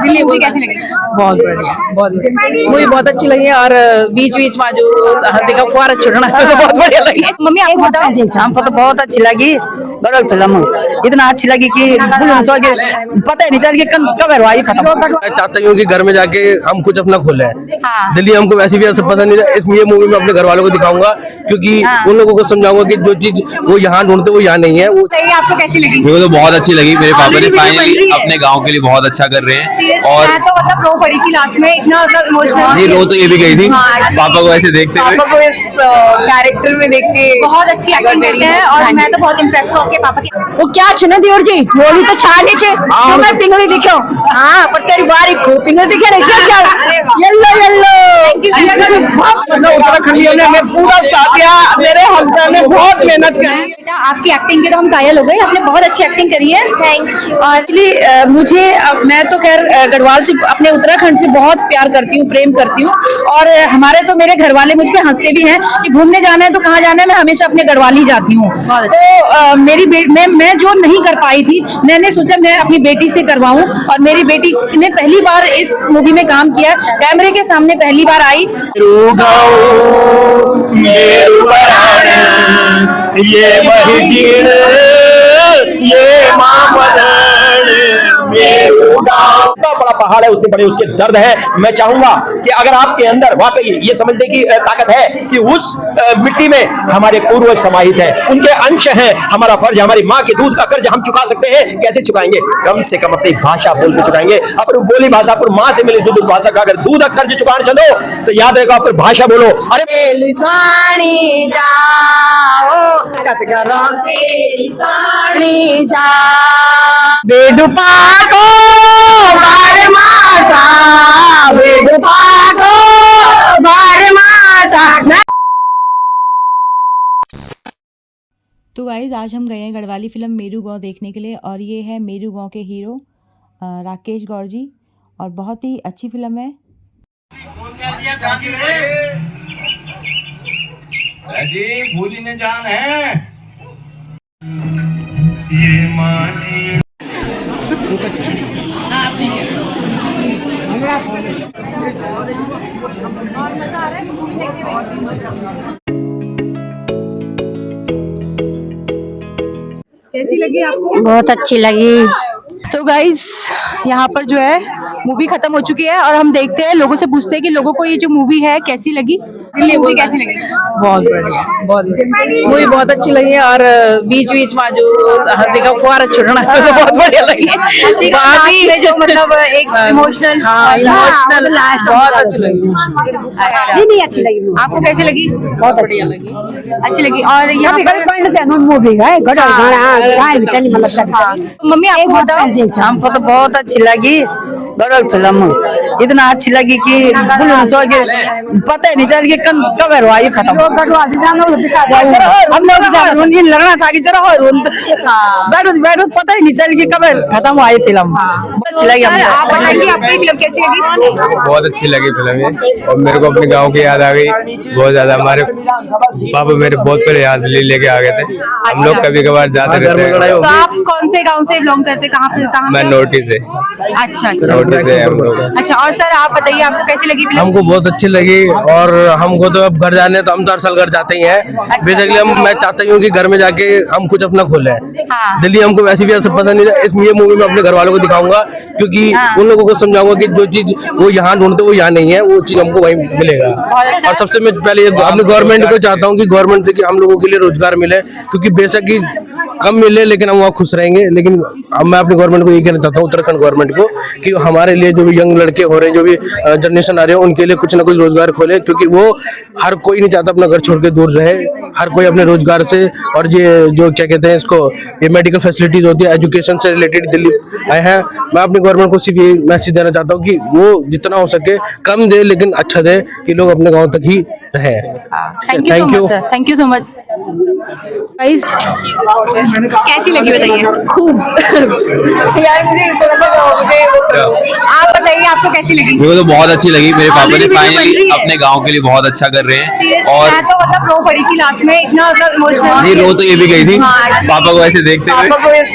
Delhi movie कैसी लगी? बहुत बढ़िया, बहुत बढ़िया मूवी, बहुत अच्छी लगी। और बीच बीच में जो हंसी का फुहारा छुड़ना बहुत बढ़िया लगी। मम्मी आपको बताओ। हमको तो बहुत अच्छी लगी। गड़ल फिल्म इतना अच्छी लगी कि पता ही नहीं चल कब वायु खत्म। मैं चाहता हूँ कि घर में जाके हम कुछ अपना खोले। हाँ। दिल्ली हमको वैसे भी ऐसा पसंद नहीं है, इसलिए मूवी में अपने घर वालों को दिखाऊंगा, क्योंकि उन लोगों को समझाऊंगा कि जो चीज वो यहाँ ढूंढते वो यहाँ नहीं है। वो आपको कैसी लगी? मुझे तो बहुत अच्छी लगी। मेरे पापा ने फाइनली अपने गांव के लिए बहुत अच्छा कर रहे हैं। और मैं तो मतलब रो पड़ी थी लास्ट में, इतना मतलब इमोशनल। नहीं, रो तो ये भी गई थी पापा को ऐसे देखते हुए। पापा को इस कैरेक्टर में देख के बहुत अच्छी एक्टिंग करते हैं और मैं तो बहुत इम्प्रेस हूँ आपके पापा की। वो क्या छे दियोर जी बोली तो छा नीचे मैं पिंगली दिखो। हाँ पर तेरी बारी को पिंगली दिखे नहीं क्या येलो उत्तराखंडियों ने हमें पूरा साथ दिया। मेरे हस्बैंड ने बहुत मेहनत करी। बेटा आपकी एक्टिंग के तो हम कायल हो गए, आपने बहुत अच्छी एक्टिंग करी है। Thank you. एक्चुअली मुझे मैं तो खैर गढ़वाल से अपने उत्तराखंड से बहुत प्यार करती हूँ, प्रेम करती हूँ। और हमारे तो मेरे घर वाले मुझ पे हंसते भी हैं कि घूमने जाना है तो कहाँ जाना है, मैं हमेशा अपने गढ़वाल ही जाती हूँ। तो मेरी मैं जो नहीं कर पाई थी, मैंने सोचा मैं अपनी बेटी से करवाऊं। और मेरी बेटी ने पहली बार इस मूवी में काम किया, कैमरे के सामने पहली बार आई। इतना बड़ा पहाड़ है, उतने बड़े उसके दर्द है। मैं चाहूंगा कि अगर आपके अंदर वाकई ये समझने की ताकत है कि उस मिट्टी में हमारे पूर्वज समाहित हैं, उनके अंश हैं, हमारा फर्ज, हमारी माँ के दूध का कर्ज हम चुका सकते हैं। कैसे चुकाएंगे? कम से कम अपनी भाषा बोल के चुकाएंगे। अपन बोली भाषा पर माँ से मिली दूध भाषा का अगर दूध का कर्ज चुकाना चाहो तो याद रहेगा अपन भाषा बोलो। अरे साड़ी जाओ बेडुपा को बार मासा, बेडुपा को बार मासा। तो गाइज़ आज हम गए हैं गढ़वाली फिल्म मेरू गाँव देखने के लिए और ये है मेरू गाँव के हीरो राकेश गौर जी और बहुत ही अच्छी फिल्म है। भूली ने जान है ये मानी। कैसी लगी आपको? बहुत अच्छी लगी। तो गाइस यहाँ पर जो है मूवी खत्म हो चुकी है और हम देखते हैं, लोगों से पूछते हैं कि लोगों को ये जो मूवी है कैसी लगी। दिल्ली मूवी कैसी लगी? बहुत बढ़िया, बहुत मूवी बहुत अच्छी लगी। और बीच बीच में जो हंसी का फुहारा छुड़ना बहुत बढ़िया लगी। जो मतलब एक इमोशनल इमोशनल बहुत अच्छी लगी। नहीं अच्छी लगी। आपको कैसी लगी? बहुत बढ़िया लगी, अच्छी लगी। और यहाँ पर मूवी है मम्मी आपको बताओ। हमको तो बहुत अच्छी लगी। गड़ल फिल्म इतना अच्छी लगी कि पता ही नहीं चल कब वायु खत्म। हम लोग लड़ना चाहिए जरा बैठो बैठो, पता ही नहीं चल कब खत्म हुआ ये फिल्म। अच्छी लगी। आप बताइए आपकी फिल्म कैसी लगी? बहुत अच्छी लगी फिल्म ये, और मेरे को अपने गांव की याद आ गई बहुत ज्यादा। हमारे पापा मेरे बहुत पहले यहाँ दिल्ली लेके आ गए थे, हम लोग कभी कभार जाते रहते हैं। तो आप कौन से गांव से बिलोंग करते? कहाँ मैं नोटी से। अच्छा अच्छा नोटी से हम लोग। अच्छा, और सर आप बताइए आपको कैसी लगी फिल्म? हमको बहुत अच्छी लगी। और हमको तो अब घर जाने तो हम तो हर साल घर जाते ही हैं। बेसिकली मैं चाहता हूँ कि घर में जाके हम कुछ अपना खोले। दिल्ली हमको वैसे भी ऐसा पसंद नहीं है, इसलिए मूवी में अपने घर वालों को दिखाऊंगा, क्योंकि उन लोगों को समझाऊंगा कि जो चीज वो यहाँ ढूंढते वो यहाँ नहीं है, वो चीज हमको वहीं मिलेगा। और सबसे मैं पहले अपने गवर्नमेंट को चाहता हूँ कि गवर्नमेंट से कि हम लोगों के लिए रोजगार मिले, क्योंकि बेशक ही कम मिले लेकिन हम वहाँ खुश रहेंगे। लेकिन अब मैं अपनी गवर्नमेंट को यही कहना चाहता हूँ, उत्तराखंड गवर्नमेंट को, कि हमारे लिए जो भी यंग लड़के हो रहे हैं, जो भी जनरेशन आ रहे हैं, उनके लिए कुछ ना कुछ रोजगार खोले, क्योंकि वो हर कोई नहीं चाहता अपना घर छोड़ के दूर रहे। हर कोई अपने रोजगार से और ये जो क्या कहते हैं इसको, ये मेडिकल फैसिलिटीज होती है, एजुकेशन से रिलेटेड दिल्ली आए हैं। मैं अपनी गवर्नमेंट को सिर्फ ये मैसेज देना चाहता हूँ कि वो जितना हो सके कम दे लेकिन अच्छा दे, कि लोग अपने गाँव तक ही रहे। Thank you so much. कैसी लगी बताइए? खूब। यार मुझे आप बताइए आपको कैसी लगी? मेरे को तो बहुत अच्छी लगी। मेरे पापा ने Already video बन फाइनली रही है। अपने गांव के लिए बहुत अच्छा कर रहे हैं। Seriously, और मैं तो मतलब रो पड़ी थी लास्ट में, इतना मतलब इमोशनल। ये रो तो ये भी गई थी हाँ, पापा को ऐसे देखते हुए। को इस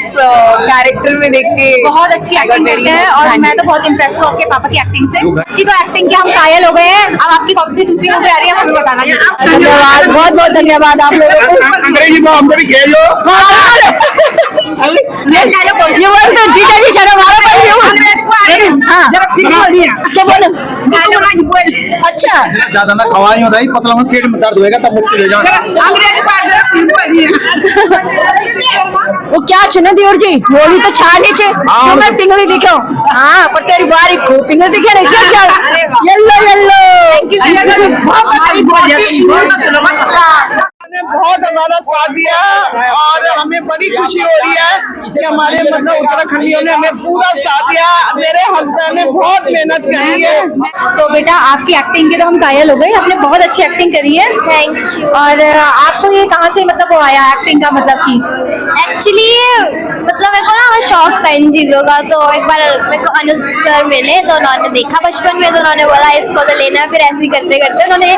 कैरेक्टर में देख के बहुत अच्छी एक्टिंग करते हैं और मैं तो बहुत इम्प्रेस हूँ आपके पापा की एक्टिंग से। की तो एक्टिंग के हम कायल हो गए हैं। अब आपकी कौन सी दूसरी मूवी आ रही है हमें बताना। धन्यवाद, बहुत बहुत धन्यवाद आप लोगों को। अंग्रेजी में हमको भी कह दो। ये बोल तो जीजा जी शर्म आ रहा है। अच्छा ज्यादा ना खवाई हो रही, पतला में पेट में दर्द होएगा तब मुश्किल हो जाए। वो क्या चुने दियोर जी बोली तो छा नीचे तो मैं पिंगली दिखो। हाँ पर तेरी बारी खूब पिंगली दिखे नहीं क्या येलो येलो बहुत हमारा साथ दिया और हमें बड़ी खुशी हो रही है कि हमारे मतलब उत्तराखंडियों ने हमें पूरा साथ दिया। मेरे हस्बैंड ने बहुत मेहनत करी है। तो बेटा आपकी एक्टिंग के तो हम कायल हो गए, आपने बहुत अच्छी एक्टिंग करी है। Thank you. और आपको ये कहाँ से मतलब वो आया एक्टिंग का मतलब की? एक्चुअली मतलब मेरे को ना शौक था इन चीज़ों का, तो एक बार मेरे को अनुज सर मिले तो उन्होंने देखा बचपन में, तो उन्होंने बोला इसको तो लेना है। फिर ऐसे ही करते करते उन्होंने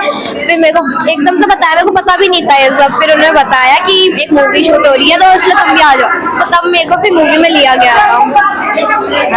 फिर मेरे को एकदम से बताया, मेरे को पता भी नहीं था ये सब। फिर उन्होंने बताया कि एक मूवी शूट हो रही है तो इसलिए तुम भी आ जाओ, तो तब मेरे को फिर मूवी में लिया गया था।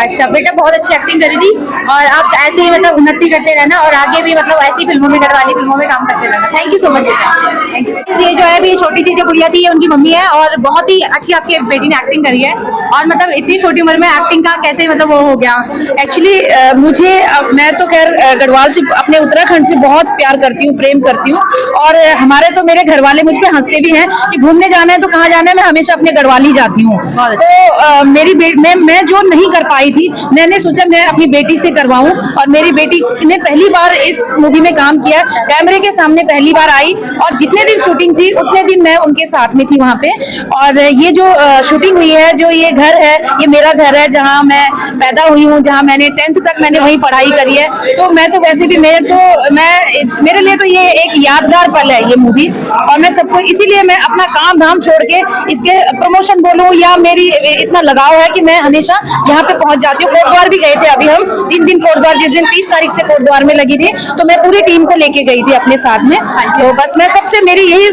अच्छा बेटा बहुत अच्छी एक्टिंग करी थी और आप ऐसे ही मतलब उन्नति करते रहना और आगे भी मतलब ऐसी फिल्मों में गढ़वाली फिल्मों में काम करते रहना। थैंक यू सो मच बेटा। Thank you. ये जो है अभी छोटी सी जो गुड़िया थी ये उनकी मम्मी है और बहुत ही अच्छी आपकी बेटी ने एक्टिंग करी है। और मतलब इतनी छोटी उम्र में एक्टिंग का कैसे मतलब वो हो गया? एक्चुअली मुझे मैं तो खैर गढ़वाल से अपने उत्तराखंड से बहुत प्यार करती हूँ, प्रेम करती हूँ। और हमारे तो मेरे घर वाले मुझ पे हंसते भी हैं कि घूमने जाना है तो कहाँ जाना है, मैं हमेशा अपने गढ़वाल ही जाती हूँ। तो मेरी मैं जो नहीं कर पाई थी मैंने सोचा मैं अपनी बेटी से करवाऊं और मेरी बेटी ने पहली बार इस मूवी में काम किया, कैमरे के सामने पहली बार आई और जितने दिन शूटिंग थी उतने दिन मैं उनके साथ में थी वहाँ पे। और ये जो शूटिंग हुई है, जो ये घर है ये मेरा घर है जहाँ मैं पैदा हुई हूँ, जहाँ मैंने 10th तक मैंने वहीं पढ़ाई करी है। तो मैं तो वैसे भी मेरे लिए तो ये एक यादगार पल है ये मूवी। और मैं सबको इसीलिए मैं अपना काम धाम छोड़ के इसके प्रमोशन बोलूं या मेरी इतना लगाव है कि मैं हमेशा यहाँ पे पहुंच जाती हूँ। कोटद्वार भी गए थे अभी हम 3 दिन कोटद्वार, जिस दिन 30 तारीख से कोटद्वार में लगी थी तो मैं पूरी टीम को लेके गई थी अपने साथ में। तो बस मैं सबसे मेरी यही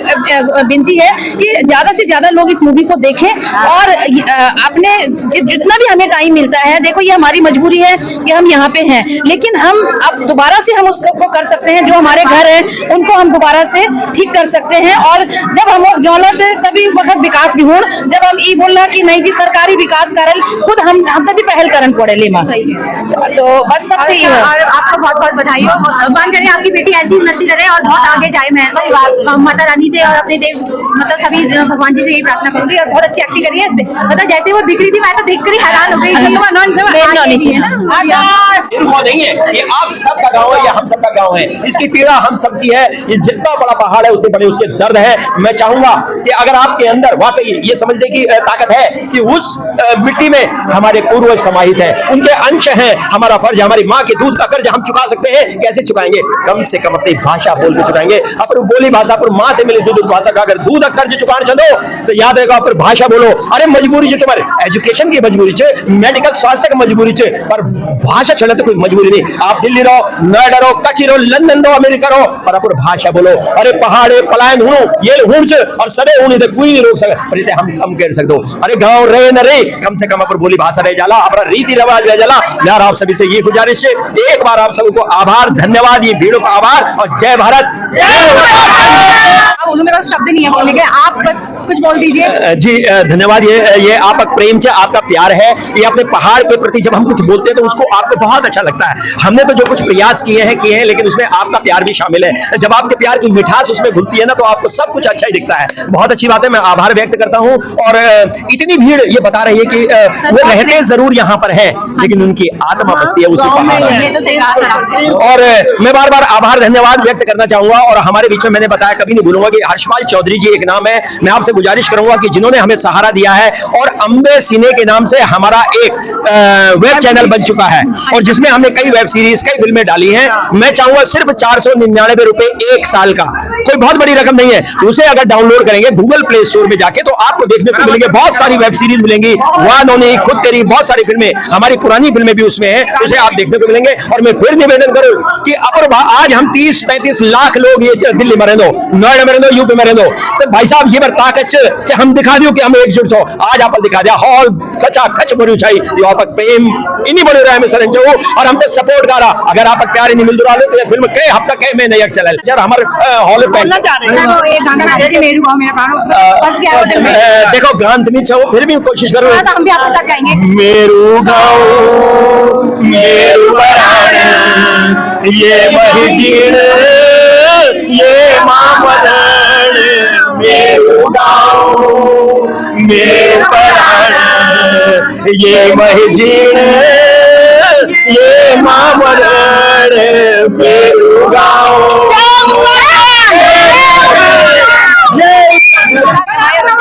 विनती है कि ज्यादा से ज्यादा लोग इस मूवी को देखें और अपने जितना भी हमें टाइम मिलता है, देखो ये हमारी मजबूरी है कि हम यहाँ पे हैं, लेकिन हम अब दोबारा से हम उसको कर सकते हैं। जो हमारे घर है उनको हम दोबारा से ठीक कर सकते हैं। और जब हम जौलत तभी वक्त विकास भी हो, जब हम ये बोलना कि नहीं जी सरकारी विकास करल खुद हम तभी पहल करन पड़े ले मां। तो बस सबसे ये है। और आपको बहुत बहुत बधाई हो। भगवान करे आपकी बेटी ऐसी उन्नति करे और बहुत आगे जाए। मैं सही बात माता रानी से और अपने देव मतलब सभी भगवान जी से यही प्रार्थना करूंगी। और बहुत अच्छी एक्टिंग करी है, मतलब जैसे वो दिख रही थी मैं तो देख कर ही हैरान हो गई। नहीं है ये आप सबका गाँव है या हम सबका गाँव है, इसकी पीड़ा हम सबकी है। ये जितना बड़ा पहाड़ है उतने बड़े उसके दर्द है। मैं चाहूंगा कि अगर आपके अंदर वाकई ये समझने की ताकत है कि उस मिट्टी में हमारे पूर्वज समाहित हैं, उनके अंश हैं, हमारा फर्ज, हमारी माँ के दूध का कर्ज हम चुका सकते हैं। कैसे चुकाएंगे? कम से कम अपनी भाषा बोल के चुकाएंगे। अपन बोली भाषा पर माँ से मिले दूध भाषा का अगर दूध का कर्ज चुकाने चलो तो याद रहेगा पर भाषा बोलो। अरे मजबूरी है तुम्हारे एजुकेशन की मजबूरी है, मेडिकल स्वास्थ्य की मजबूरी है, पर भाषा चले तो कोई मजबूरी नहीं। आप दिल्ली रहो, नोएडा रहो, कच्ची रहो, लंदन रहो, अमेरिका रहो, पर अपन भाषा बोलो। अरे पहाड़े पलायन हूँ ये हूँ और सड़े हूँ तो कोई नहीं रोक सके। हम कम कह सकते हो अरे गाँव रहे न रहे, कम से कम अपन बोली भाषा रह जाला, अपना रीति रिवाज रह जाला। यार आप सभी से ये गुजारिश है, एक बार आप सबको आभार, धन्यवाद, ये भीड़ों का आभार और जय भारत। मेरे पास शब्द नहीं है बोलने के, आप बस कुछ बोल दीजिए। जी धन्यवाद। ये आपका प्रेम से आपका प्यार है, ये अपने पहाड़ के प्रति जब हम कुछ बोलते हैं तो उसको आपको बहुत अच्छा लगता है। हमने तो जो कुछ प्रयास किए हैं लेकिन उसमें आपका प्यार भी शामिल है। जब आपके प्यार की मिठास उसमें घुलती है ना तो आपको सब कुछ अच्छा ही दिखता है। बहुत अच्छी बात है, मैं आभार व्यक्त करता हूँ। और इतनी भीड़ ये बता रही है कि वो रहते जरूर यहाँ पर है लेकिन उनकी आत्मा बसती है उसी पहाड़ में। और मैं बार बार आभार धन्यवाद व्यक्त करना चाहूंगा। और हमारे बीच में मैंने बताया, कभी नहीं भूलूंगा कि हर्षपाल चौधरी जी एक नाम है। मैं आपसे गुजारिश करूंगा कि जिन्होंने हमें सहारा दिया है और अम्बे सिने के नाम से हमारा एक वेब चैनल बन चुका है और जिसमें हमने कई वेब सीरीज, कई फिल्में डाली हैं। मैं चाहूंगा सिर्फ 499 रुपए एक साल का कोई बहुत बड़ी रकम नहीं है। उसे अगर डाउनलोड करेंगे गूगल प्ले स्टोर में जाके तो आपको देखने को मिलेंगे, बहुत सारी वेब सीरीज मिलेंगी, वन ओनली, खुद तेरी, बहुत सारी फिल्में, हमारी पुरानी फिल्में भी उसमें है, उसे आप देखने को मिलेंगे। और मैं फिर निवेदन करूं कि आज हम 30-35 लाख लोग ये दिल्ली में रहने दो, नोएडा में रहने दो, यूपी में रहने दो, तो भाई साहब ये बार ताकत कि हम दिखा दियो कि हम एकजुट हो। आज आप दिखा दिया हॉल खचा खच भरी छाई यहाँ पर प्रेम इन्हीं बने रहा है, मैं सरंज और हम तो सपोर्ट कर रहा। अगर आप प्यार नहीं मिल रहा तो फिल्म कई हफ्ता कई महीने नहीं चला यार हमारे हॉल पे देखो गान नहीं चाहो फिर भी कोशिश करो, हम भी आपको तक गाएंगे। मेरू गाँव मेरू बरान ये महिजीण ये मामलन मेरू गाँव मेरू बरान ये महिजीण ये मामलन मेरू गाँव।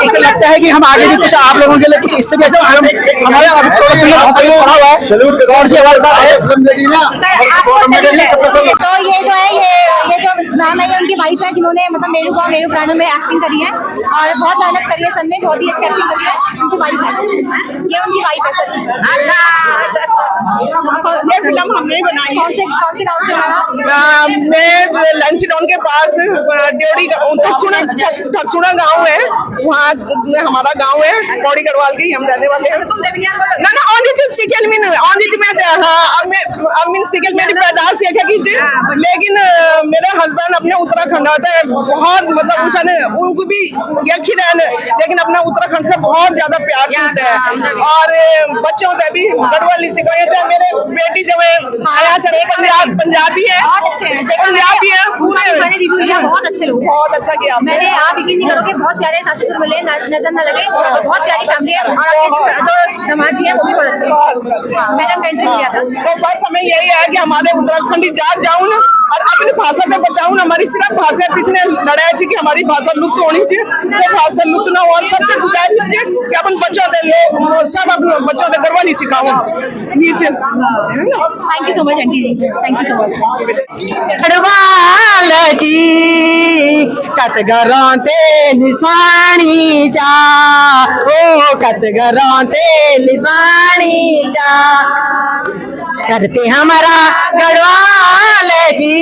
इससे लगता है कि हम आगे भी कुछ आप लोगों के लिए कुछ इससे भी अच्छा हमारे प्रोडक्शन में बहुत सारे पढ़ा हुआ है और से हमारे साथ है। तो ये जो है ये जो मैम है ये उनकी वाइफ है जिन्होंने मतलब मेरू गाँव मेरू प्राणों में एक्टिंग करी है और बहुत मेहनत करी है सर ने, बहुत ही अच्छी एक्टिंग करी है। उनकी वाइफ है, ये उनकी वाइफ है सर। अच्छा ये फिल्म हमने बनाई है। कौन से गाँव से बनाया? मैं लंचडाउन के पास ड्योड़ी ठकसुना गाँव है, वहाँ हमारा गाँव है, कौड़ी गढ़वाल के हम रहने वाले हैं। ना ना ऑन द सिकल में ऑन द में हां मैं सिकल मेरी पैदाश है की, लेकिन मेरे हस्बैंड अपने उत्तराखंड आते हैं, बहुत मतलब ऊंचा ने उनको भी यही रहने, लेकिन अपना उत्तराखंड से बहुत ज्यादा प्यार करते हैं और बच्चों से भी गढ़वाली सिखाए थे। मेरे बेटी जो है आया चले पंजाबी है, बहुत अच्छे हैं, पंजाबी है, पूरे मैंने रिव्यू किया, बहुत अच्छे लोग, बहुत अच्छा किया मैंने। आप यकीन नहीं करोगे बहुत प्यारे सास ससुर मिले, नजर न लगे, बहुत प्यारी फैमिली है और आपके जो समाज जी है वो भी बहुत अच्छे। मैडम का इंटरव्यू किया था तो बस हमें यही है कि हमारे उत्तराखंडी जाग जाऊं ना और अपनी भाषा को बचाऊं ना। हमारी सिर्फ भाषा पिछले लड़ाई थी कि हमारी भाषा लुप्त होनी चाहिए, तो भाषा लुप्त ना हो। सबसे गुजारिश है कि अपन बच्चों के लोग सब अपने बच्चों के गढ़वाली सिखाओ नीचे। Thank you so much aunty ji, thank you so much. Garhwal की कतगरों ते लिसानी जा ओ कतगरों ते लिसानी जा करते हमारा गढ़वाल की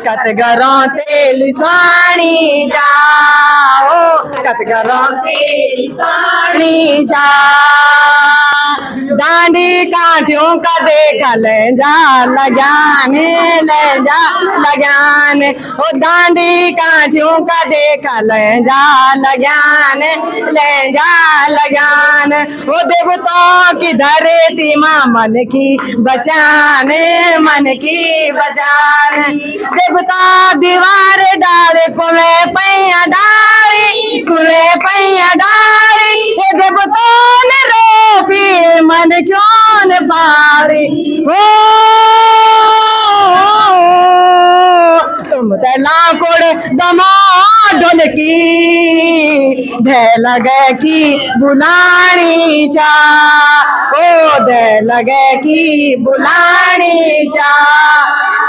कतगरों ते लिसानी जा ओ कतगरों ते लिसानी जा दांडी काठियों का देख ले जा लगाने ले जा लगाने ओ दांडी काठियों का देख ले जा लगाने ले जा लगाने ओ देवताओं की धरती माँ मन की बचाने मन की बचाने देवता दीवार डाले कुले पैया डाली कुले पैया डाली हे देवताओं ने रोपी मन क्यों न पारी हो तुम लाकोड़ दमा ढोलकी ढे लगे की बुलानी चा ओ ढे लगे की बुलानी चा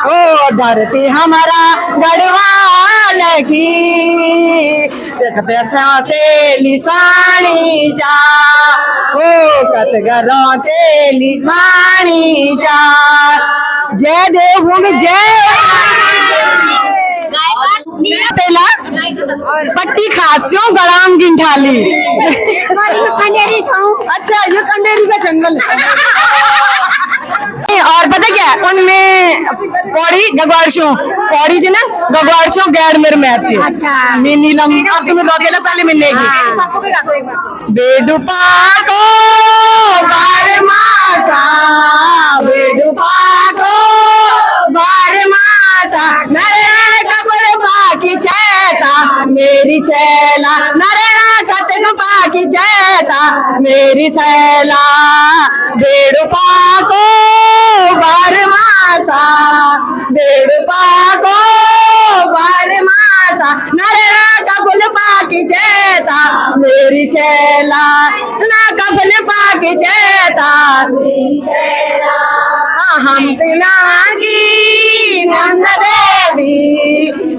ओ धरती हमारा गढ़वाल की देखते साते लिसानी जा ओ कतगरों ते लिसानी जा जय देवभूमि जय तेला पट्टी खासियों गड़ाम गिंठाली। अच्छा ये कंडेरी का जंगल और पता क्या उनमें पौड़ी गगवारशों पौड़ी जी ना गगवारशों गैर मेरे में थी। अच्छा मैं नीलम आपको मैं लौटेला पहले मिलने की बेडुपा को बार मासा बेडुपा को बार मासा नरे कपल बाकी चैता मेरी चैला नरे कतन बाकी चैता मेरी सैला बेडुपा को बार मासा बेडुपा को बार मासा नरे कपल बाकी चैता मेरी चैला ना कपल बाकी चैता मेरी चैला हम तिलांगी नंद देवी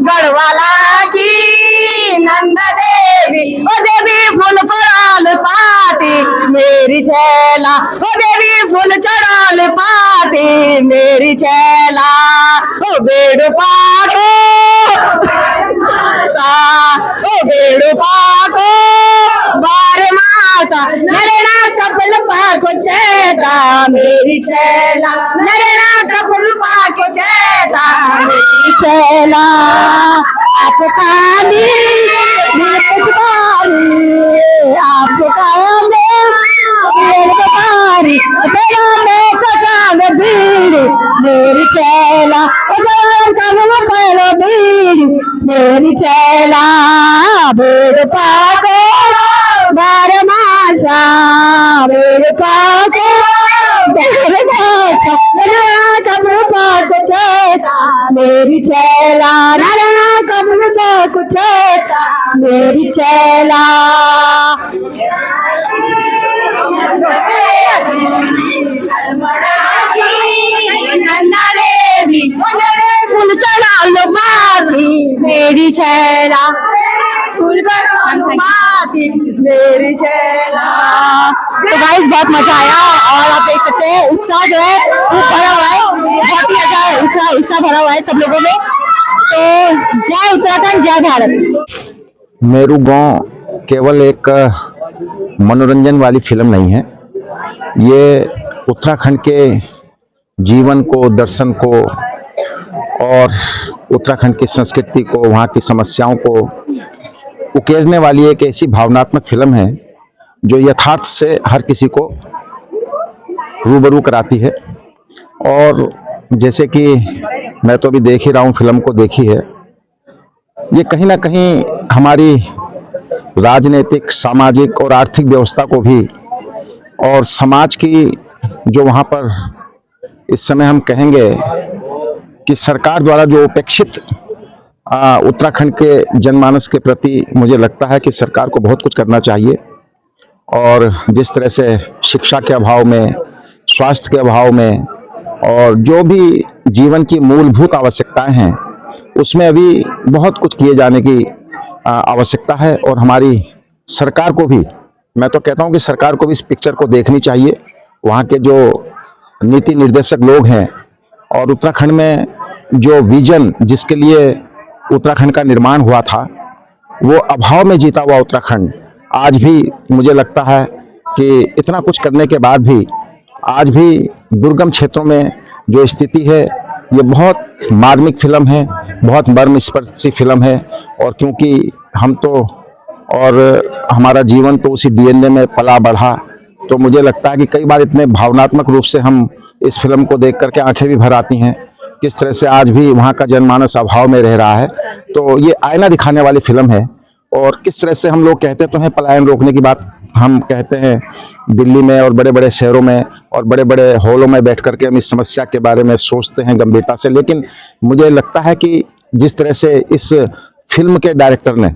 गढ़वाला की नंद देवी, ओ देवी फूल फड़ाल पाती मेरी छैला, ओ देवी फूल चढ़ाल पाती मेरी छैला, ओ बेड़ू पाको सा, ओ बेड़ू पाको बार मासा, नरेना कपल पाको चेता मेरी छैला, नरेना कपल पाको चेता मेरी छैला, आपका मेरी छैला, पहलो बीड़ी मेरी छैला, बेड़ पाको बार मासा, बेड़ पाको बार मासा, कब्र पाको चेता मेरी छैला, नारायणा कब्र पाको चेता मेरी छैला। नंदा देवी फूल चढ़ा लो माथी मेरी छैला, फूल चढ़ा लो माथी मेरी छैला। तो गाइस बहुत मजा आया और आप देख सकते हैं उत्साह जो है वो भरा हुआ है, बहुत ही अच्छा उत्साह भरा हुआ है सब लोगों में। तो जय उत्तराखंड, जय भारत। मेरू गांव केवल एक मनोरंजन वाली फिल्म नहीं है, ये उत्तराखंड के जीवन को, दर्शन को और उत्तराखंड की संस्कृति को, वहाँ की समस्याओं को उकेरने वाली एक ऐसी भावनात्मक फिल्म है जो यथार्थ से हर किसी को रूबरू कराती है। और जैसे कि मैं तो अभी देख ही रहा हूँ, फिल्म को देखी है, ये कहीं ना कहीं हमारी राजनीतिक, सामाजिक और आर्थिक व्यवस्था को भी, और समाज की जो वहाँ पर इस समय हम कहेंगे कि सरकार द्वारा जो उपेक्षित उत्तराखंड के जनमानस के प्रति, मुझे लगता है कि सरकार को बहुत कुछ करना चाहिए। और जिस तरह से शिक्षा के अभाव में, स्वास्थ्य के अभाव में और जो भी जीवन की मूलभूत आवश्यकताएं हैं, उसमें अभी बहुत कुछ किए जाने की आवश्यकता है। और हमारी सरकार को भी, मैं तो कहता हूं कि सरकार को भी इस पिक्चर को देखनी चाहिए। वहाँ के जो नीति निर्देशक लोग हैं और उत्तराखंड में जो विजन जिसके लिए उत्तराखंड का निर्माण हुआ था, वो अभाव में जीता हुआ उत्तराखंड आज भी, मुझे लगता है कि इतना कुछ करने के बाद भी आज भी दुर्गम क्षेत्रों में जो स्थिति है, ये बहुत मार्मिक फिल्म है, बहुत मर्मस्पर्शी फिल्म है। और क्योंकि हम तो, और हमारा जीवन तो उसी डीएनए में पला बढ़ा, तो मुझे लगता है कि कई बार इतने भावनात्मक रूप से हम इस फिल्म को देख करके आंखें भी भर आती हैं, किस तरह से आज भी वहाँ का जनमानस अभाव में रह रहा है। तो ये आईना दिखाने वाली फिल्म है। और किस तरह से हम लोग कहते तो हैं पलायन रोकने की बात, हम कहते हैं दिल्ली में और बड़े बड़े शहरों में और बड़े बड़े हॉलों में बैठ करके हम इस समस्या के बारे में सोचते हैं गंभीरता से, लेकिन मुझे लगता है कि जिस तरह से इस फिल्म के डायरेक्टर ने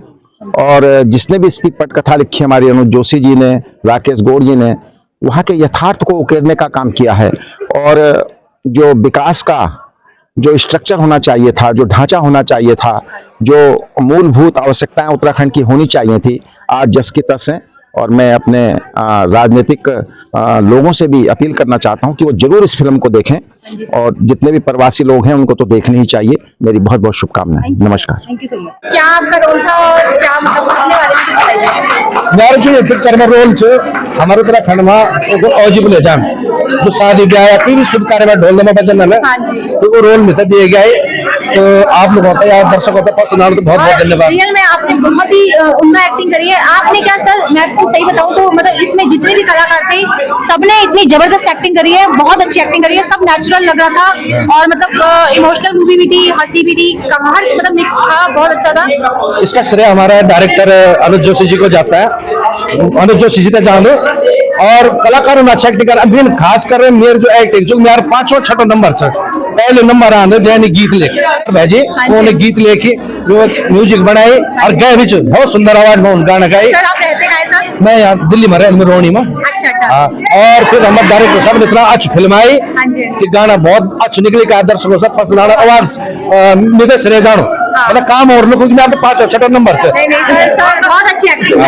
और जिसने भी इसकी पटकथा लिखी, हमारी अनुज जोशी जी ने, राकेश गौड़ जी ने, वहाँ के यथार्थ को उकेरने का काम किया है। और जो विकास का जो स्ट्रक्चर होना चाहिए था, जो ढांचा होना चाहिए था, जो मूलभूत आवश्यकताएं उत्तराखंड की होनी चाहिए थी, आज जस की तस हैं। और मैं अपने राजनीतिक लोगों से भी अपील करना चाहता हूं कि वो जरूर इस फिल्म को देखें, और जितने भी प्रवासी लोग हैं उनको तो देखनी ही चाहिए। मेरी बहुत बहुत शुभकामनाएं। नमस्कार। Thank you so much. क्या आपका रोल था और क्या मतलब अपने बारे में बताइए। मेरा जो पिक्चर में रोल छ हमारे उत्तराखंड में एगो औजिबले जान जो शादी ब्याह या कोई भी शुभ कार्य में ढोल में बजन है, तो वो रोल में तो दिए गया है। तो आप लोगों का या दर्शकों का पसंद आने तो बहुत बहुत धन्यवाद। रियल में आपने बहुत ही उम्दा एक्टिंग करी है। आपने क्या सर, मैं आपको सही बताऊं तो मतलब इसमें जितने भी कलाकार थे सबने इतनी जबरदस्त एक्टिंग करी है, बहुत अच्छी एक्टिंग करी है, सब नेचुरल लग रहा था। और मतलब इमोशनल मूवी भी थी, हंसी भी थी, हर मतलब मिक्स था, बहुत अच्छा था। इसका श्रेय हमारा डायरेक्टर अनुज जोशी जी को जाता है। अनुज जोशी जी जान दो और कलाकारों ने अच्छा एक्टिंग कर, खास कर मेरे जो एक्टिंग जो मेरा 5वां 6वां नंबर छ, पहले नंबर आंदे जैनी गीत लेके भाजी उन्होंने गीत लेके म्यूजिक बनाई और गए भी बहुत सुंदर आवाज में गाना गाई। सर आप रहते कहाँ हैं सर? मैं यहाँ दिल्ली में रहता हूँ, रोहनी में। अच्छा। और फिर हमारे डायरेक्टर साहब ने इतना अच्छी फिल्म आई कि गाना बहुत अच्छा निकले का दर्शकों से पसंद आना। आवाज निदेश रह जानो मतलब काम और लोग में आपके 5 और 6 नंबर से नहीं नहीं सर सर बहुत अच्छी एक्टिंग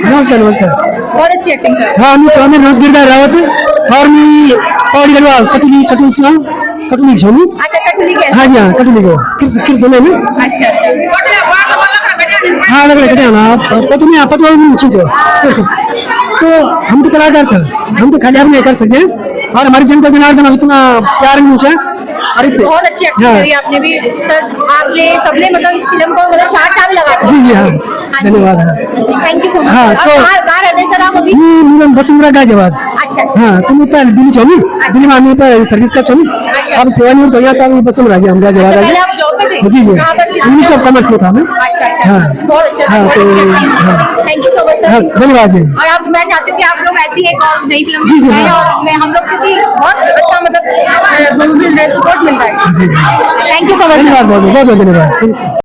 नमस्कार नमस्कार बहुत अच्छी एक्टिंग सर हाँ मी चौधरी रोज गिरदार रावत और मी पौड़ी गढ़वाल कटुली से छोनी अच्छा कटुली के हाँ जी हाँ कटुली को किर समय में अच्छा हाँ लग रहा है पतुनी पतवा नहीं छूटो तो हम तो कलाकार थे हम तो खाली नहीं कर सकते और हमारी जनता जनार्दन उतना प्यार नहीं है बहुत अच्छी एक्टिंग करी आपने भी सर आपने सबने मतलब इस फिल्म को मतलब 4 चांद लगा जी जी हाँ धन्यवाद थैंक यू सो मच हाँ तो कहाँ रहते हैं सर आप अभी ये मेरा वसुंधरा गाजियाबाद अच्छा अच्छा हाँ तो मैं पहले दिल्ली छोनी दिल्ली में आने पर सर्विस का छोनी अब सेवानिवृत्त हो गया था वसुंधरा गया हम गाजियाबाद पहले आप जॉब पे थे जी जी इंग्लिश ऑफ कॉमर्स में था मैं अच्छा अच्छा हाँ बहुत अच्छा हाँ तो थैंक यू सो मच हाँ सर धन्यवाद जी और आप मैं चाहती हूँ कि आप लोग ऐसी एक और नई फिल्म जी, जी, बनाएं हाँ। और उसमें हम लोग क्योंकि बहुत अच्छा मतलब सपोर्ट मिल रहा है जी जी थैंक यू सो मच धन्यवाद बहुत बहुत धन्यवाद